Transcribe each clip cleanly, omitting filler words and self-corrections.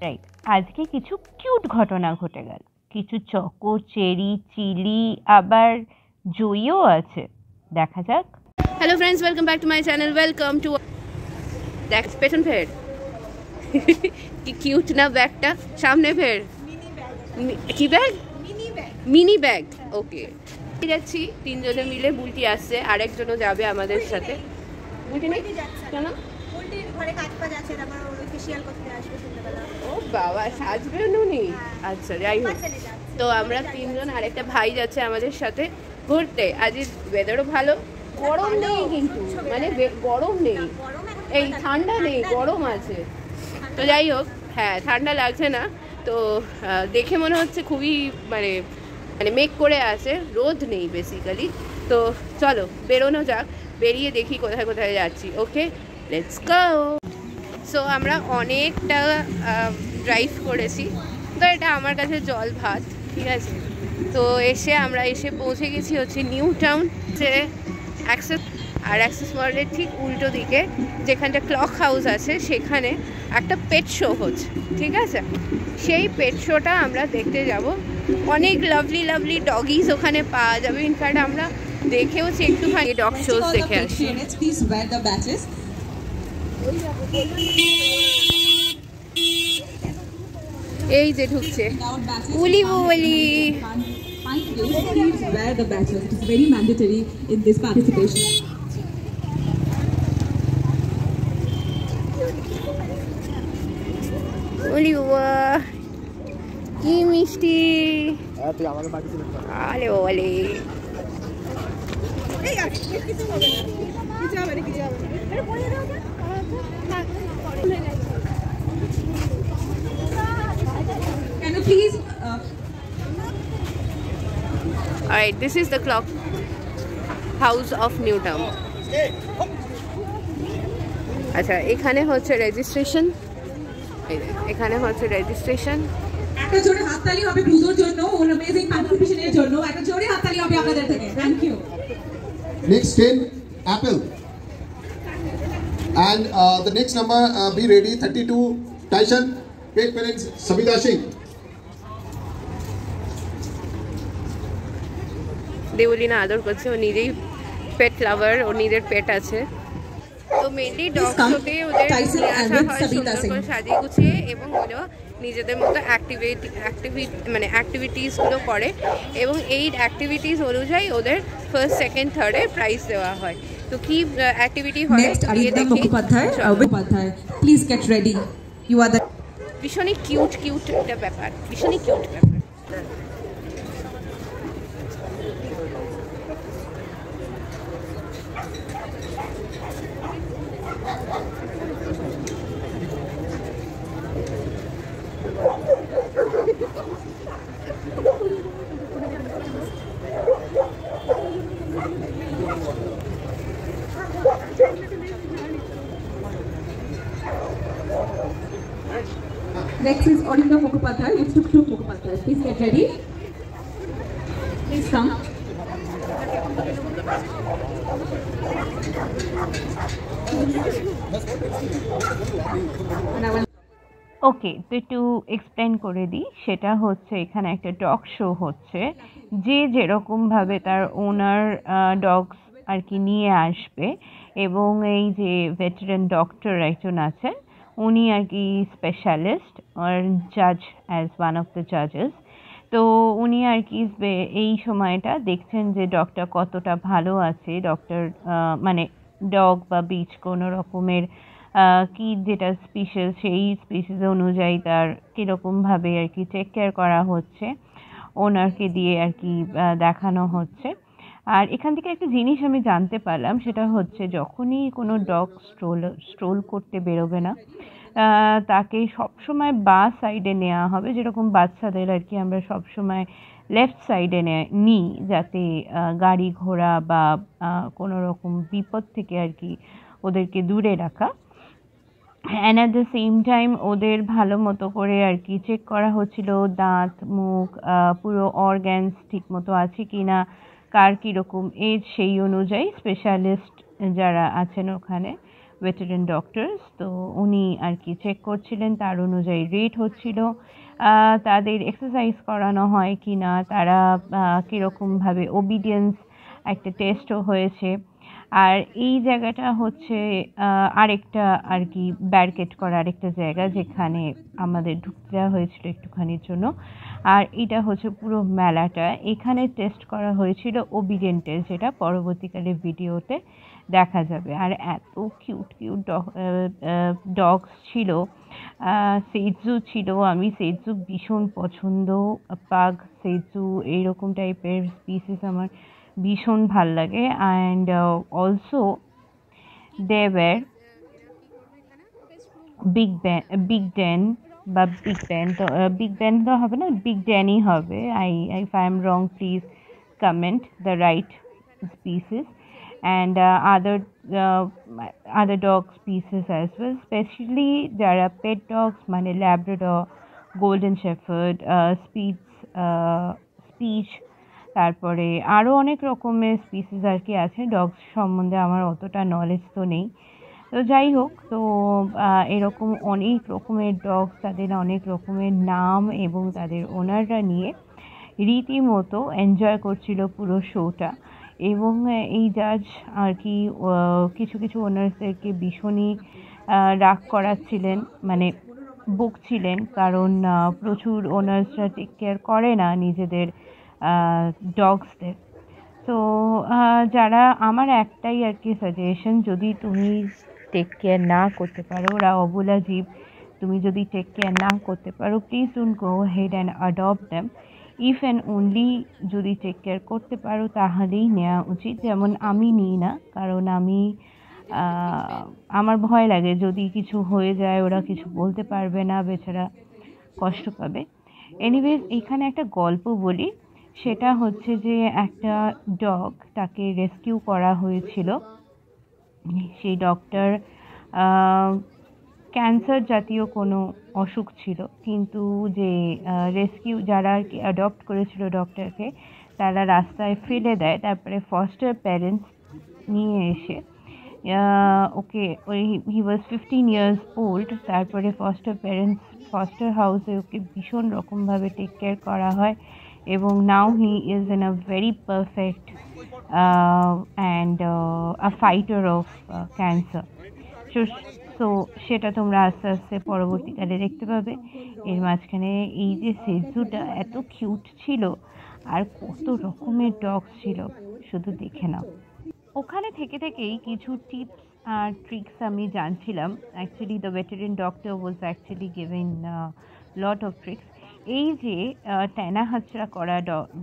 Right, আজকে কিছু cute ঘটনা ঘটে গেল। কিছু চকো, চেরি, চিলি, আবার জইও আছে। দেখা যাক। Hello friends, welcome back to my channel. Welcome to দেখ পেছন ফের কি কিউট না ব্যাগটা, সামনে ফের কি ব্যাগ, মিনি ব্যাগ। ওকে, যাচ্ছি তিনজনে মিলে। বুলটি আসছে, আরেকজনও যাবে আমাদের সাথে। বুলটি নেই কেন? ও বাবা, সাজবে নুনি। আচ্ছা, যাই হোক, তো আমরা তিনজন, আরেকটা ভাই যাচ্ছে আমাদের সাথে ঘুরতে। আজ ওয়েদারও ভালো, গরম নেই কিন্তু, মানে গরম নেই, এই ঠান্ডা নেই, গরম আছে। তো যাই হোক, হ্যাঁ ঠান্ডা লাগছে না। তো দেখে মনে হচ্ছে খুবই মানে মানে মেঘ করে আছে, রোদ নেই বেসিক্যালি। তো চলো বেরোনো যাক, বেরিয়ে দেখি কোথায় কোথায় যাচ্ছি। ওকে, লেটস গো। সো আমরা অনেকটা ড্রাইভ করেছি, তো এটা আমার কাছে জল ভাত, ঠিক আছে। তো আমরা এসে পৌঁছে গেছি হচ্ছে নিউ টাউন, যে অ্যাক্সেস ওয়ার্ল্ডের ঠিক উল্টো দিকে, যেখানটা ক্লক হাউস আছে, সেখানে একটা পেট শো হচ্ছে, ঠিক আছে। সেই পেট শোটা আমরা দেখতে যাব। অনেক লাভলি লাভলি ডগিজ ওখানে পাওয়া যাবে। ইনফ্যাক্ট আমরা দেখেওছি একটুখানি ডগ শোজ দেখে আসি। এই যে ঢুকছে উলি বলি। Wear the badges. It is very mandatory in this participation. উলি কি মিষ্টি। আলে ওলে, Can you please? Alright, this is the clock house of New Town. আচ্ছা, এখানে হচ্ছে রেজিস্ট্রেশন, এখানে হচ্ছে রেজিস্ট্রেশন। একটা জোরে হাততালি হবে ব্লুজোর জন্য, ওর অ্যামেজিং পার্টিসিপেশনের জন্য। একটা জোরে হাততালি হবে আপনাদের থেকে। Thank you. Next 10 Apple, and the next number be ready 32 Tyson. Pet parents Sabita Singh. দেউলিনা আদর করছে, ও নিজেই পেট লাভার, ও নিজের পেট আছে। তো মেনলি ডগ শোতে ওদের নিয়ে আসা হয় সুন্দর করে সাজিয়ে গুছিয়ে, এবং ওরা নিজেদের মতো অ্যাক্টিভিটিসগুলো করে, এবং এই অ্যাক্টিভিটিস অনুযায়ী ওদের ফার্স্ট, সেকেন্ড, থার্ডে প্রাইজ দেওয়া হয়। তো কি অ্যাক্টিভিটি হয় please get ready, you are the. ভীষণই কিউট একটা ব্যাপার, ভীষণই কিউট ব্যাপার। Next is Odinga Mukhopadhyay, it's Tuk Mukhopadhyay. Please get ready. Please come. ওকে, তো একটু এক্সপ্লেন করে দিই। সেটা হচ্ছে এখানে একটা ডগ শো হচ্ছে, যে যেরকমভাবে তার ওনার ডগস আর কি নিয়ে আসবে, এবং এই যে ভেটেরান ডক্টর একজন আছেন, উনি আর কি স্পেশালিস্ট আর জাজ, অ্যাজ ওয়ান অফ দ্য জাজেস। তো উনি আর কি এই সময়টা দেখছেন যে ডগটা কতটা ভালো আছে, ডক্টর মানে ডগ বা বিচ কোনো রকমের কি যেটা স্পিসিস, সেই স্পিসিস অনুযায়ী তার কীরকমভাবে আর কি টেক কেয়ার করা হচ্ছে, ওনারকে দিয়ে আর কি দেখানো হচ্ছে। আর এখান থেকে একটা জিনিস আমি জানতে পারলাম, সেটা হচ্ছে যখনই কোনো ডগ স্ট্রোল করতে বেরোবে না, তাকে সবসময় বাঁ সাইডে নেওয়া হবে, যেরকম বাচ্চাদের আর কি আমরা সবসময় লেফট সাইডে নিই, যাতে গাড়ি ঘোড়া বা কোনো রকম বিপদ থেকে আর কি ওদেরকে দূরে রাখা। And at the same time ওদের ভালো মতো করে আর কি চেক করা হচ্ছিল, দাঁত, মুখ, পুরো অর্গ্যানস ঠিক মতো আছে কি না, কার কীরকম এজ, সেই অনুযায়ী স্পেশালিস্ট যারা আছেন ওখানে ভেটেরিন ডক্টরস। তো উনি আর কি চেক করছিলেন, তার অনুযায়ী রেট হচ্ছিল, তাদের এক্সারসাইজ করানো হয় কি না, তারা কীরকমভাবে ওবিডিয়েন্স, একটা টেস্টও হয়েছে। আর এই জায়গাটা হচ্ছে আরেকটা আর কি ব্যারিকেড করা আরেকটা জায়গা, যেখানে আমাদের ঢুকতে দেওয়া হয়েছিল একটুখানির জন্য। আর এটা হচ্ছে পুরো মেলাটা, এখানে টেস্ট করা হয়েছিল ওবিডিয়েন্ট টেস্ট, যেটা পরবর্তীকালে ভিডিওতে দেখা যাবে। আর এত কিউট কিউট ডগস ছিল, সেজু ছিল, আমি সেজু ভীষণ পছন্দ, পাগ সেজু এইরকম টাইপের স্পিসিস আমার ভীষণ ভাল লাগে। And also they were big den বা বিগ ব্যান, তো বিগ ব্যান তো হবে না, বিগ ড্যানই হবে। If I am wrong please comment the right species. And other dog species as well, especially যারা pet dogs মানে ল্যাব্রাডর, গোল্ডেন শেফার্ড, স্পিচ, তারপরে আরও অনেক রকমের স্পিসিস আর কি আছে। ডগস সম্বন্ধে আমার অতটা নলেজ তো নেই, তো যাই হোক। তো এরকম অনেক রকমের ডগস, তাদের অনেক রকমের নাম এবং তাদের ওনাররা নিয়ে রীতিমতো এনজয় করছিল পুরো শোটা। এবং এই জাজ আর কি কিছু কিছু ওনার্সদেরকে ভীষণই রাগ করাচ্ছিলেন, মানে বকছিলেন, কারণ প্রচুর ওনার্সরা টেক কেয়ার করে না নিজেদের ডগসদের। তো যারা, আমার একটাই আর কি সাজেশন, যদি তুমি টেক কেয়ার না করতে পারো, ওরা অবলা জীব, তুমি যদি টেক কেয়ার না করতে পারো, please don't go head and adopt them. If and only যদি টেক কেয়ার করতে পারো তাহলেই নেওয়া উচিত। যেমন আমি নিই না, কারণ আমার ভয় লাগে যদি কিছু হয়ে যায়, ওরা কিছু বলতে পারবে না, বেচারা কষ্ট পাবে। এনিওয়েজ, এখানে একটা গল্প বলি, সেটা হচ্ছে যে একটা ডগ, তাকে রেস্কিউ করা হয়েছিল। সেই ডগটার ক্যান্সার জাতীয় কোনো অসুখ ছিল, কিন্তু যে যারা আর কি অ্যাডপ্ট করেছিল ডগটাকে, তারা রাস্তায় ফেলে দেয়। তারপরে ফস্টার প্যারেন্টস নিয়ে এসে ওকে, হি ওয়াজ 15 years old, তারপরে ফস্টার হাউসে ওকে ভীষণ রকমভাবে টেক কেয়ার করা হয়, এবং now he is in a very perfect and a fighter of cancer. So সেটা তোমরা আস্তে আস্তে পরবর্তীকালে দেখতে পাবে। এর মাঝখানে এই যে সেজুটা এত কিউট ছিল, আর কত রকমের ডগস ছিল, শুধু দেখে নাও। ওখানে থেকে থেকেই কিছু টিপস আর ট্রিক্স আমি জানছিলাম। Actually the veterinary doctor was actually giving lot of tricks. এই যে টানা হাঁচড়া করা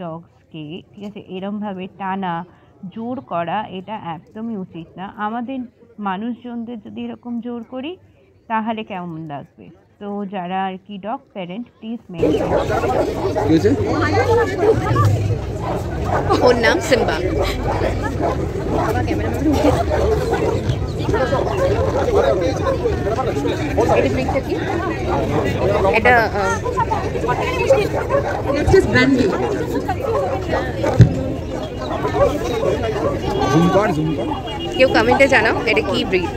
ডগসকে, ঠিক আছে, এরমভাবে টানা, জোর করা, এটা একদমই উচিত না। আমাদের মানুষজনদের যদি এরকম জোর করি তাহলে কেমন লাগবে? তো যারা আর কি ডগ প্যারেন্ট, প্লিজ ওর নাম সিম্বা। এটা কেউ কমেন্টে জানাও এটা কি ব্রিড।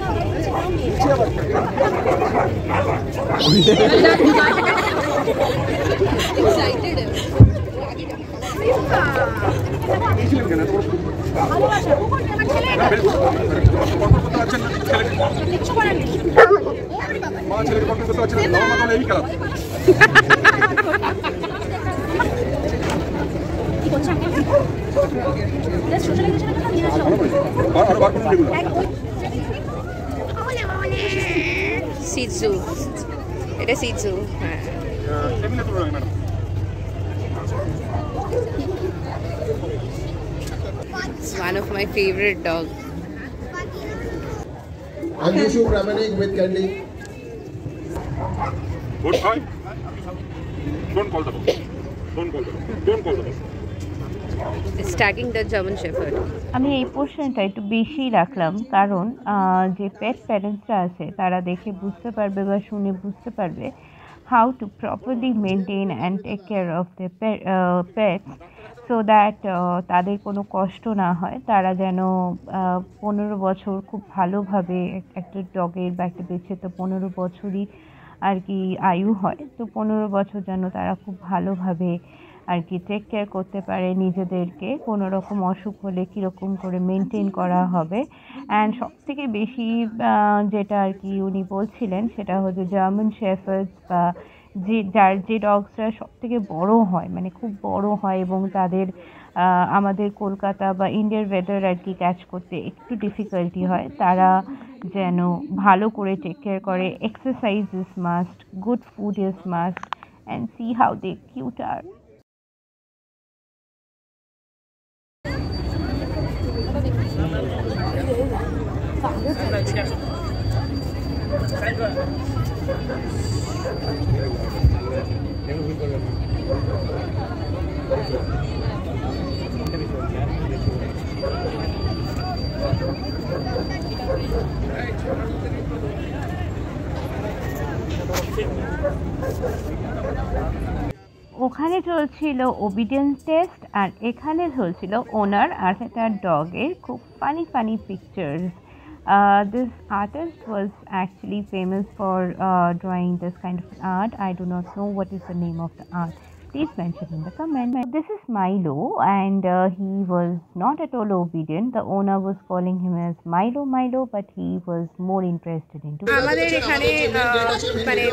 সিজু, এটা সিজু। হ্যাঁ, it's one of my favorite dogs. Anjushu Pramanik with Candy. Good boy. Don't call the dog. Don't call the dog. Don't call the dog. It's tagging the German Shepherd. আমি এই পোর্শনটা একটু বেশি রাখলাম, কারণ যে পেট প্যারেন্টসরা আছে তারা দেখে বুঝতে পারবে বা শুনে বুঝতে পারবে how to properly maintain and take care of their pets so that তাদের কোনো কষ্ট না হয়, তারা যেন 15 বছর খুব ভালোভাবে একটা ডগের বা একটা বেছে তো 15 বছরই আর কি আয়ু হয়, তো 15 বছর যেন তারা খুব ভালোভাবে আর কি টেক কেয়ার করতে পারে নিজেদেরকে। কোনো রকম অসুখ হলে কীরকম করে মেনটেন করা হবে। অ্যান্ড সবথেকে বেশি যেটা আর কি উনি বলছিলেন সেটা হচ্ছে জার্মান শেফার্ডস বা যে ডগসরা সবথেকে বড় হয়, মানে খুব বড় হয় এবং তাদের আমাদের কলকাতা বা ইন্ডিয়ার ওয়েদার আর কি ক্যাচ করতে একটু ডিফিকাল্টি হয়, তারা যেন ভালো করে টেক কেয়ার করে। Exercise is must, good food is must, and see how they cute are. ওখানে চলছিল ওবিডিয়েন্স টেস্ট আর এখানে চলছিল ওনার আর একটা ডগের খুব funny pictures. This artist was actually famous for drawing this kind of art. I do not know what is the name of the art. Please mention in the comment. This is Milo, and he was not at all obedient. The owner was calling him as Milo, but he was more interested into আমাদের এখানে মানে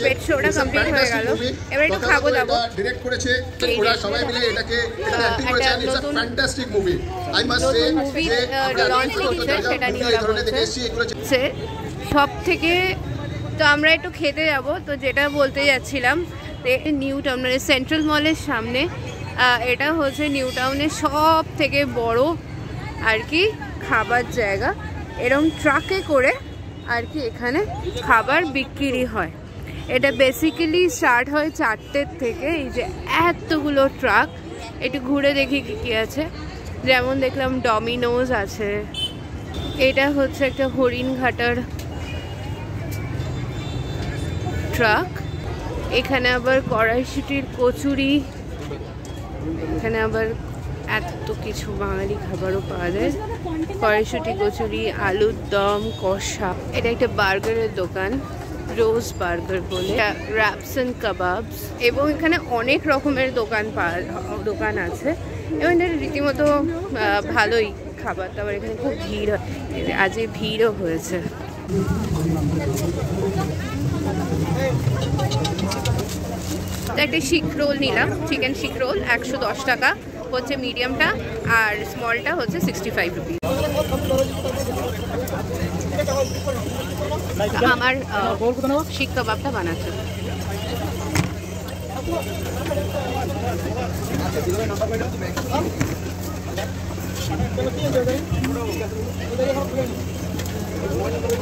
পেট শোটা complete হয়ে গেল, এবার একটু খাবো দাবো। Direct করেছে ওরা সবাই মিলে এটাকে অ্যাক্টিং করেছে। It's a fantastic movie. I must say যে লঞ্চ লিখেছে সেটা নিয়ে ওরা বলছে সব থেকে। তো আমরা একটু খেতে যাব, তো যেটা বলতে যাচ্ছিলাম নিউ টাউন মানে সেন্ট্রাল মলের সামনে, এটা হচ্ছে নিউ টাউনের সব থেকে বড় আর কি খাবার জায়গা। এরকম ট্রাকে করে আর কি এখানে খাবার বিক্রি হয়। এটা বেসিক্যালি স্টার্ট হয় 4টের থেকে। এই যে এতগুলো ট্রাক, একটু ঘুরে দেখি কী কী আছে। যেমন দেখলাম ডমিনোজ আছে, এটা হচ্ছে একটা হরিণঘাটার ট্রাক। এখানে আবার কড়াইশুঁটির কচুরি, এখানে আবার এত কিছু বাঙালি খাবারও পাওয়া যায়। কড়াইশুঁটি কচুরি, আলুর দম, কষা। এটা একটা বার্গারের দোকান, রোজ বার্গার বলে, র্যাপস অ্যান্ড কাবাবস। এবং এখানে অনেক রকমের দোকান আছে এবং এটা রীতিমতো ভালোই খাবার দাবার। এখানে খুব ভিড় হয়, আজ ভিড়ও হয়েছে। একটা শিক রোল নিলাম, চিকেন শিক রোল 110 টাকা হচ্ছে মিডিয়ামটা, আর স্মলটা হচ্ছে 65 রুপিস। আমার শিক কাবাবটা বানাচ্ছে।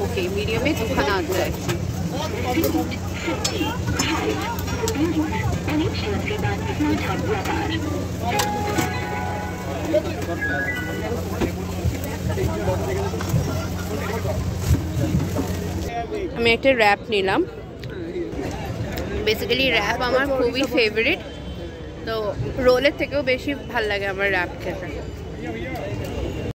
ओके, मीडियम में 2 खाना आता है। আমি একটা র্যাপ নিলাম। বেসিক্যালি র্যাপ আমার খুবই ফেভারিট, তো রোলের থেকেও বেশি ভাল লাগে আমার র্যাপ খেতে।